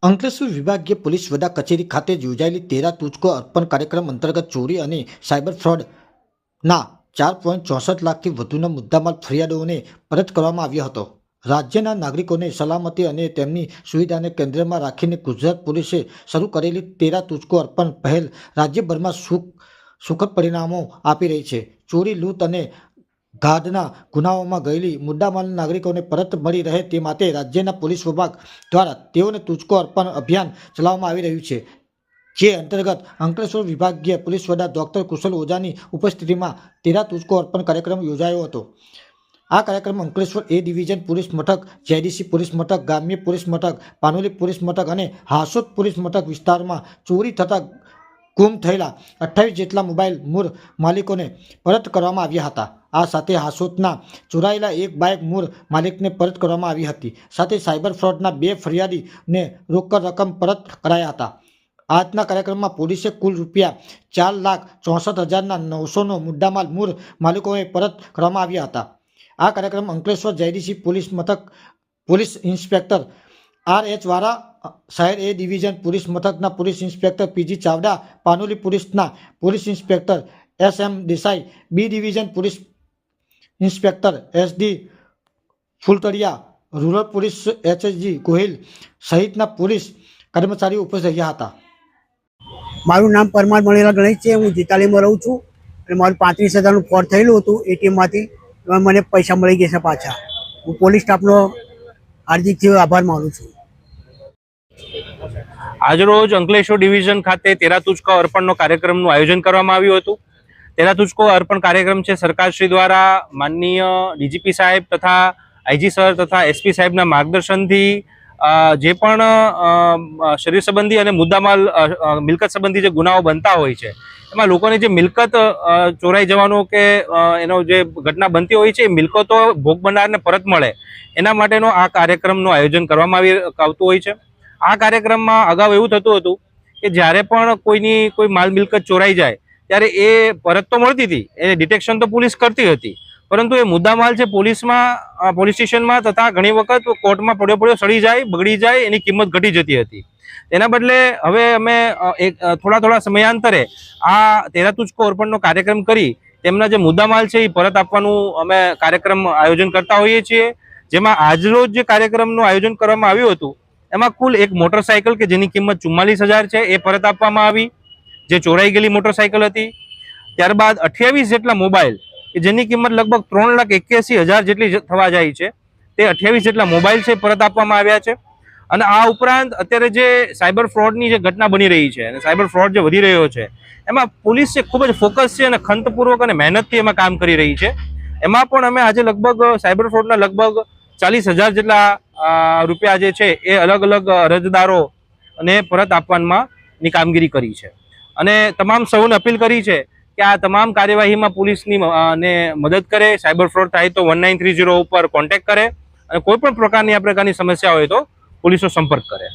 અંકલેશ્વર વિભાગીય પોલીસ વડા કચેરી ખાતે યોજાયેલી 13 તુચકો અર્પણ કાર્યક્રમ અંતર્ગત ચોરી અને સાયબર ફ્રોડના 4.64 લાખથી વધુના મુદ્દામાલ ફરિયાદોને પરત કરવામાં આવ્યો હતો। રાજ્યના નાગરિકોને સલામતી અને તેમની સુવિધાને કેન્દ્રમાં રાખીને ગુજરાત પોલીસે શરૂ કરેલી 13 તુચકો અર્પણ પહેલ રાજ્યભરમાં સુખદ પરિણામો આપી રહી છે। ચોરી, લૂંટ અને ગાઢના ગુનાઓમાં ગયેલી મુદ્દામાલ નાગરિકોને પરત મળી રહે તે માટે રાજ્યના પોલીસ વિભાગ દ્વારા તેઓને તુચકો અર્પણ અભિયાન ચલાવવામાં આવી રહ્યું છે, જે અંતર્ગત અંકલેશ્વર વિભાગીય પોલીસ વડા ડોક્ટર કુશલ ઓઝાની ઉપસ્થિતિમાં 13 તુચકો અર્પણ કાર્યક્રમ યોજાયો હતો। આ કાર્યક્રમ અંકલેશ્વર એ ડિવિઝન પોલીસ મથક, જેડીસી પોલીસ મથક, ગ્રામ્ય પોલીસ મથક, પાનોલી પોલીસ મથક અને હાસોદ પોલીસ મથક વિસ્તારમાં ચોરી થતા ગુમ થયેલા 28 જેટલા મોબાઈલ મૂળ માલિકોને પરત કરવામાં આવ્યા હતા। આ સાથે હાસોદના ચોરાયેલા એક બાઇક મૂળ માલિકને પરત કરવામાં આવી હતી। સાથે સાયબર ફ્રોડના 2 ફરિયાદીને રોકડ રકમ પરત કરાયા હતા। આજના કાર્યક્રમમાં પોલીસે કુલ રૂપિયા 4,64,900નો મુદ્દામાલ મૂળ માલિકોને પરત કરવામાં આવ્યા હતા। આ કાર્યક્રમ અંકલેશ્વર જેડીસી પોલીસ મથક પોલીસ ઇન્સ્પેક્ટર RH વારા, શહેર એ ડિવિઝન પોલીસ મથકના police inspector PG Chavda, Panoli પોલીસના police inspector SM Desai, B division police inspector SD Fultaliya, rural police HSG Gohil સહિતના પોલીસ કર્મચારીઓ ઉપસ્થિત રહ્યા હતા। મારું નામ પરમાર મણેલા ગણેશ છે। હું જીતાલીમાં રહું છું અને મારું 35,000નું ફ્રોડ થયેલું હતું એટીએમમાંથી। એમાં મને પૈસા મળી ગયા છે પાછા। હું પોલીસ સ્ટાફનો હાર્દિકથી આભાર માનું છું। આજરોજ અંકલેશ્વર ડિવિઝન ખાતે 13 તુચકો અર્પણનો કાર્યક્રમનું આયોજન કરવામાં આવ્યું હતું। 13 તુચકો અર્પણ કાર્યક્રમ છે સરકારશ્રી દ્વારા માનનીય ડીજીપી સાહેબ તથા આઈજી સર તથા એસપી સાહેબના માર્ગદર્શનથી જે પણ શરીર સંબંધી અને મુદ્દામાલ મિલકત સંબંધી જે ગુનાઓ બનતા હોય છે એમાં લોકોની જે મિલકત ચોરાઈ જવાનો કે એનો જે ઘટના બનતી હોય છે એ મિલકતો ભોગ બનનારને પરત મળે એના માટેનો આ કાર્યક્રમનું આયોજન કરવામાં આવતું હોય છે। આ કાર્યક્રમમાં અગાઉ એવું થતું હતું કે જ્યારે પણ કોઈ માલ મિલકત ચોરાઈ જાય ત્યારે એ પરત તો મળતી હતી, એ ડિટેક્શન તો પોલીસ કરતી હતી, પરંતુ એ મુદ્દામાલ છે પોલીસ સ્ટેશનમાં તથા ઘણી વખત કોર્ટમાં પડ્યો સડી જાય, બગડી જાય, એની કિંમત ઘટી જતી હતી। તેના બદલે હવે અમે થોડા સમયાંતરે આ 13 તુચકો અર્પણનો કાર્યક્રમ કરી તેમના જે મુદ્દામાલ છે એ પરત આપવાનું અમે કાર્યક્રમ આયોજન કરતા હોઈએ છીએ। જેમાં આજરોજ જે કાર્યક્રમનું આયોજન કરવામાં આવ્યું હતું એમાં કુલ એક મોટરસાયકલ કે જેની કિંમત 44,000 છે એ પરત આપવામાં આવી, જે ચોરાઈ ગયેલી મોટરસાયકલ હતી। ત્યારબાદ 28 જેટલા મોબાઈલ કે જેની કિંમત લગભગ 3,81,000 જેટલી થવા જાય છે, તે 28 જેટલા મોબાઈલ છે પરત આપવામાં આવ્યા છે। અને આ ઉપરાંત અત્યારે જે સાયબર ફ્રોડની જે ઘટના બની રહી છે અને સાયબર ફ્રોડ જે વધી રહ્યો છે એમાં પોલીસ છે ખૂબ જ ફોકસ છે અને ખંતપૂર્વક અને મહેનતથી એમાં કામ કરી રહી છે। એમાં પણ અમે આજે લગભગ સાયબર ફ્રોડના લગભગ 40,000 જેટલા રૂપિયા જે છે એ અલગ અલગ અરજદારોને પરત આપવાની કામગીરી કરી છે। અને તમામ સૌને અપીલ કરી છે કે આ તમામ કાર્યવાહીમાં પોલીસની ને મદદ કરે। સાયબર ફ્રોડ થાય તો 1930 ઉપર કોન્ટેક્ટ કરે અને કોઈ પણ પ્રકારની સમસ્યા હોય તો પોલીસનો સંપર્ક કરે।